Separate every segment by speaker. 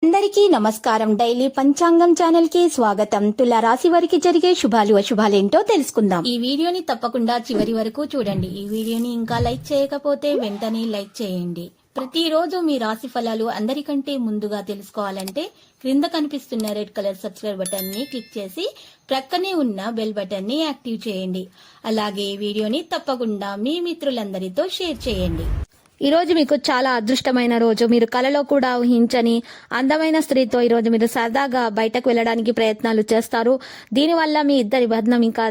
Speaker 1: అందరికీ నమస్కారం. డైలీ పంచాంగం ఛానల్ కి స్వాగతం. తుల రాశి వారికి జరిగే శుభాలు అశుభాలేంటో తెలుసుకుందాం. ఈ వీడియోని తప్పకుండా చివరి వరకు చూడండి. ఈ వీడియోని ఇంకా లైక్ చేయకపోతే వెంటనే లైక్ చేయండి. ప్రతిరోజు మీ రాశి ఫలాలు అందరికంటే ముందుగా తెలుసుకోవాలంటే క్రింద కనిపిస్తున్న రెడ్ కలర్ సబ్స్క్రైబ్ బటన్ ని క్లిక్ చేసి ప్రక్కనే ఉన్న బెల్ బటన్ ని యాక్టివ్ చేయండి. అలాగే ఈ వీడియోని తప్పకుండా మీ మిత్రులందరితో షేర్ చేయండి. ఈ రోజు మీకు చాలా అదృష్టమైన రోజు. మీరు కలలో కూడా ఊహించని అందమైన స్త్రీతో ఈ రోజు మీరు సరదాగా బయటకు వెళ్ళడానికి ప్రయత్నాలు చేస్తారు. దీనివల్ల మీ ఇద్దరి బంధం ఇంకా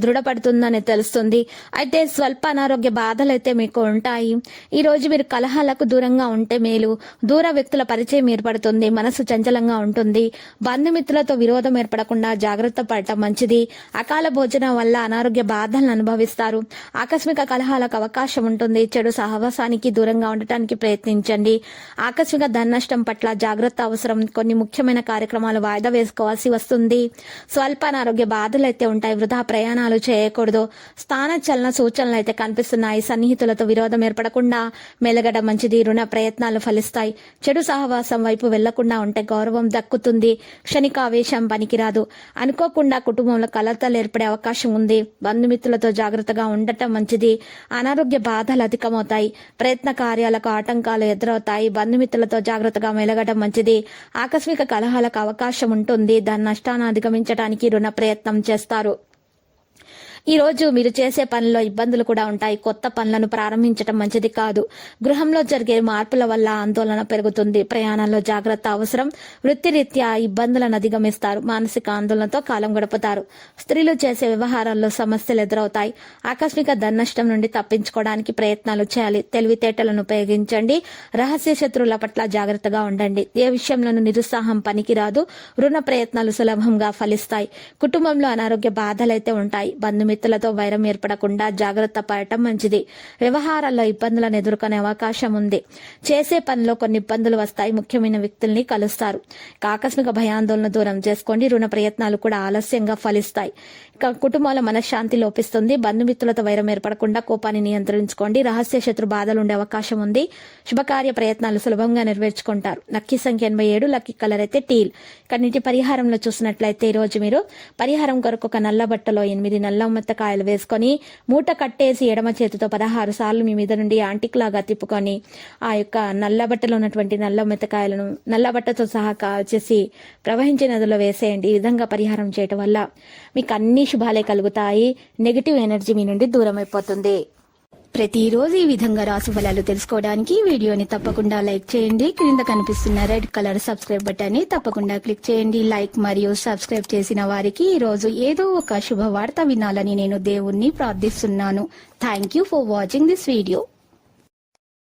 Speaker 1: దృఢపడుతుందని తెలుస్తుంది. అయితే స్వల్ప అనారోగ్య బాధలు అయితే మీకు ఉంటాయి. ఈ రోజు మీరు కలహాలకు దూరంగా ఉంటే మేలు. దూర వ్యక్తుల పరిచయం ఏర్పడుతుంది. మనసు చంచలంగా ఉంటుంది. బంధుమిత్రులతో విరోధం ఏర్పడకుండా జాగ్రత్త పడటం మంచిది. అకాల భోజనం వల్ల అనారోగ్య బాధలను అనుభవిస్తారు. ఆకస్మిక కలహాలకు అవకాశం ఉంటుంది. చెడు సహవాసానికి దూరంగా ఉండటానికి ప్రయత్నించండి. ఆకస్మిక ధన నష్టం పట్ల జాగ్రత్త అవసరం. కొన్ని ముఖ్యమైన కార్యక్రమాలు వాయిదా వేసుకోవాల్సి వస్తుంది. స్వల్ప అనారోగ్య బాధలు అయితే ఉంటాయి. వృధా ప్రయాణాలు చేయకూడదు. స్థాన చలన సూచనలు అయితే కనిపిస్తున్నాయి. సన్నిహితులతో విరోధం ఏర్పడకుండా మెలగడం మంచిది. రుణ ప్రయత్నాలు ఫలిస్తాయి. చెడు సహవాసం వైపు వెళ్లకుండా ఉంటే గౌరవం దక్కుతుంది. క్షణిక ఆవేశం పనికిరాదు. అనుకోకుండా కుటుంబంలో కలతలు ఏర్పడే అవకాశం ఉంది. బంధుమిత్రులతో జాగ్రత్తగా ఉండటం మంచిది. అనారోగ్య బాధలు అధికమవుతాయి. ప్రయత్న కార్యాలకు ఆటంకాలు ఎదురవుతాయి. బంధుమిత్రులతో జాగ్రత్తగా మెలగడం మంచిది. ఆకస్మిక కలహాలకు అవకాశం ఉంటుంది. దాని నష్టాన్ని అధిగమించడానికి రుణ ప్రయత్నం చేస్తారు. ఈ రోజు మీరు చేసే పనిలో ఇబ్బందులు కూడా ఉంటాయి. కొత్త పనులను ప్రారంభించడం మంచిది కాదు. గృహంలో జరిగే మార్పుల వల్ల ఆందోళన పెరుగుతుంది. ప్రయాణాల్లో జాగ్రత్త అవసరం. వృత్తిరీత్యా ఇబ్బందులను అధిగమిస్తారు. మానసిక ఆందోళనతో కాలం గడుపుతారు. స్త్రీలు చేసే వ్యవహారాల్లో సమస్యలు ఎదురవుతాయి. ఆకస్మిక ధన నష్టం నుండి తప్పించుకోవడానికి ప్రయత్నాలు చేయాలి. తెలివితేటలను ఉపయోగించండి. రహస్య శత్రువుల పట్ల జాగ్రత్తగా ఉండండి. ఏ విషయంలోనూ నిరుత్సాహం పనికిరాదు. రుణ ప్రయత్నాలు సులభంగా ఫలిస్తాయి. కుటుంబంలో అనారోగ్య బాధలైతే ఉంటాయి. మిత్రులతో వైరం ఏర్పడకుండా జాగ్రత్త పడటం మంచిది. వ్యవహారాల్లో ఇబ్బందులను ఎదుర్కొనే అవకాశం ఉంది. చేసే పనిలో కొన్ని ఇబ్బందులు వస్తాయి. ముఖ్యమైన వ్యక్తుల్ని కలుస్తారు. ఆకస్మిక భయాందోళన దూరం చేసుకోండి. రుణ ప్రయత్నాలు కూడా ఆలస్యంగా ఫలిస్తాయి. కుటుంబంలో మనశ్శాంతి లోపిస్తుంది. బంధుమిత్రులతో వైరం ఏర్పడకుండా కోపాన్ని నియంత్రించుకోండి. రహస్య శత్రు బాధలు ఉండే అవకాశం ఉంది. శుభకార్య ప్రయత్నాలు సులభంగా నెరవేర్చుకుంటారు. లక్కీ సంఖ్య 87. లక్కీ కలర్ అయితే టీల్. ఇక్కడ నీటి పరిహారంలో చూసినట్లయితే ఈ రోజు మీరు పరిహారం కొరకు ఒక నల్ల బట్టలో 8 నల్ల మెత్తకాయలు వేసుకొని మూట కట్టేసి ఎడమ చేతితో 16 సార్లు మీ మీద నుండి యాంటిక్ లాగా తిప్పుకొని ఆ యొక్క నల్ల బట్టలో ఉన్నటువంటి నల్ల మెత్తకాయలను నల్ల బట్టతో సహా చేసి ప్రవహించే నదిలో వేసేయండి. ఈ విధంగా పరిహారం చేయటం వల్ల మీకు అన్ని శుభాలే కలుగుతాయి. నెగిటివ్ ఎనర్జీ మీ నుండి దూరం అయిపోతుంది. ప్రతిరోజు ఈ విధంగా రాశి ఫలాలు తెలుసుకోవడానికి వీడియోని తప్పకుండా లైక్ చేయండి. క్రింద కనిపిస్తున్న రెడ్ కలర్ సబ్స్క్రైబ్ బటన్ ని తప్పకుండా క్లిక్ చేయండి. లైక్ మరియు సబ్స్క్రైబ్ చేసిన వారికి ఈ రోజు ఏదో ఒక శుభవార్త వినాలని నేను దేవుణ్ణి ప్రార్థిస్తున్నాను. Thank you for watching this video.